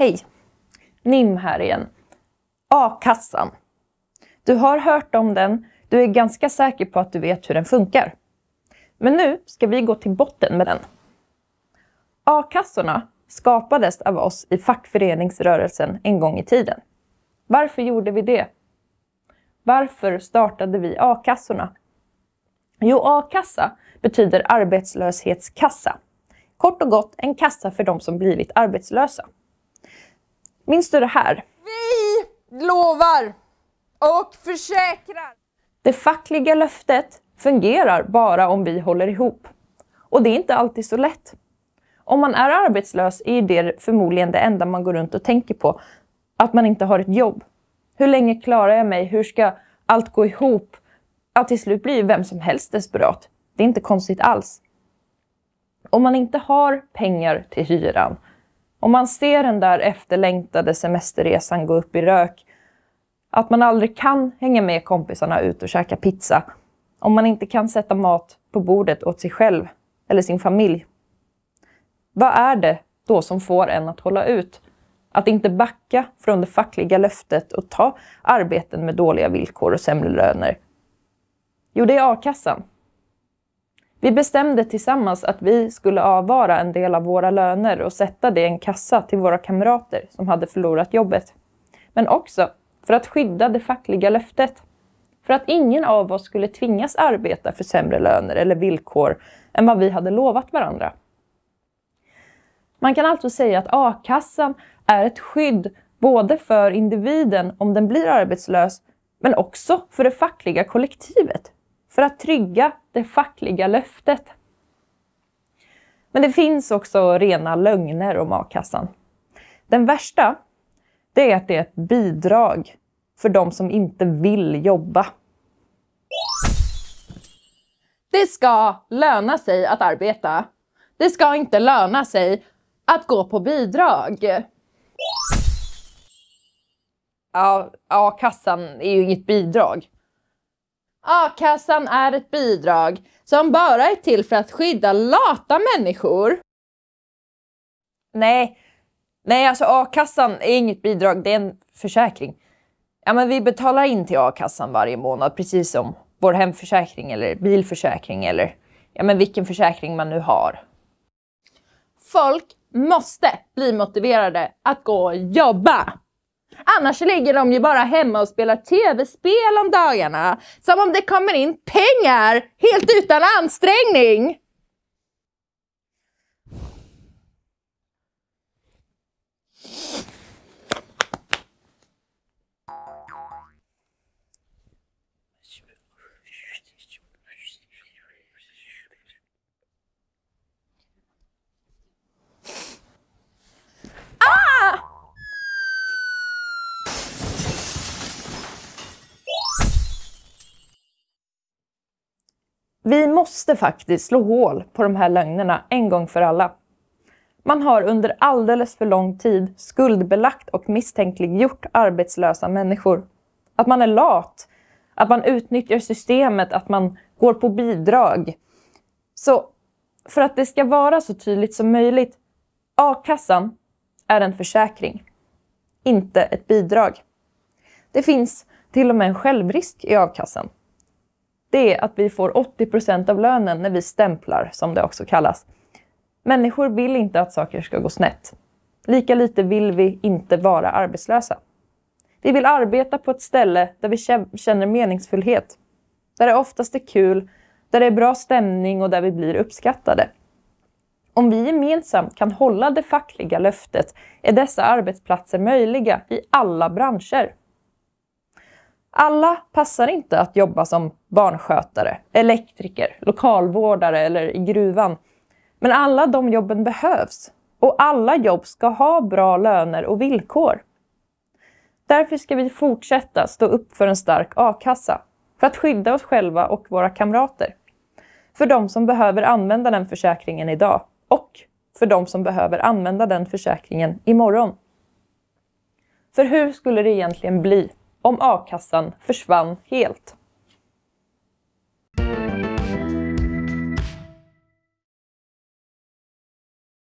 Hej! Nim här igen. A-kassan. Du har hört om den. Du är ganska säker på att du vet hur den funkar. Men nu ska vi gå till botten med den. A-kassorna skapades av oss i fackföreningsrörelsen en gång i tiden. Varför gjorde vi det? Varför startade vi A-kassorna? Jo, A-kassa betyder arbetslöshetskassa. Kort och gott en kassa för de som blivit arbetslösa. Minns du det här? Vi lovar och försäkrar. Det fackliga löftet fungerar bara om vi håller ihop. Och det är inte alltid så lätt. Om man är arbetslös är det förmodligen det enda man går runt och tänker på. Att man inte har ett jobb. Hur länge klarar jag mig? Hur ska allt gå ihop? Att till slut blir ju vem som helst desperat. Det är inte konstigt alls. Om man inte har pengar till hyran. Om man ser den där efterlängtade semesterresan gå upp i rök. Att man aldrig kan hänga med kompisarna ut och käka pizza. Om man inte kan sätta mat på bordet åt sig själv eller sin familj. Vad är det då som får en att hålla ut? Att inte backa från det fackliga löftet och ta arbeten med dåliga villkor och sämre löner? Jo, det är A-kassan. Vi bestämde tillsammans att vi skulle avvara en del av våra löner och sätta det i en kassa till våra kamrater som hade förlorat jobbet. Men också för att skydda det fackliga löftet. För att ingen av oss skulle tvingas arbeta för sämre löner eller villkor än vad vi hade lovat varandra. Man kan alltså säga att A-kassan är ett skydd både för individen om den blir arbetslös, men också för det fackliga kollektivet. För att trygga det fackliga löftet. Men det finns också rena lögner om A-kassan. Den värsta, det är att det är ett bidrag för de som inte vill jobba. Det ska löna sig att arbeta. Det ska inte löna sig att gå på bidrag. Ja, A-kassan är ju inget bidrag. A-kassan är ett bidrag som bara är till för att skydda lata människor. Nej, alltså A-kassan är inget bidrag, det är en försäkring. Ja, men vi betalar in till A-kassan varje månad, precis som vår hemförsäkring eller bilförsäkring eller vilken försäkring man nu har. Folk måste bli motiverade att gå och jobba. Annars ligger de ju bara hemma och spelar tv-spel om dagarna. Som om det kommer in pengar helt utan ansträngning. Vi måste faktiskt slå hål på de här lögnerna en gång för alla. Man har under alldeles för lång tid skuldbelagt och misstänkliggjort arbetslösa människor. Att man är lat, att man utnyttjar systemet, att man går på bidrag. Så för att det ska vara så tydligt som möjligt, A-kassan är en försäkring, inte ett bidrag. Det finns till och med en självrisk i A-kassan. Det är att vi får 80% av lönen när vi stämplar, som det också kallas. Människor vill inte att saker ska gå snett. Lika lite vill vi inte vara arbetslösa. Vi vill arbeta på ett ställe där vi känner meningsfullhet. Där det oftast är kul, där det är bra stämning och där vi blir uppskattade. Om vi gemensamt kan hålla det fackliga löftet är dessa arbetsplatser möjliga i alla branscher. Alla passar inte att jobba som barnskötare, elektriker, lokalvårdare eller i gruvan. Men alla de jobben behövs. Och alla jobb ska ha bra löner och villkor. Därför ska vi fortsätta stå upp för en stark A-kassa. För att skydda oss själva och våra kamrater. För de som behöver använda den försäkringen idag. Och för de som behöver använda den försäkringen imorgon. För hur skulle det egentligen bli om A-kassan försvann helt?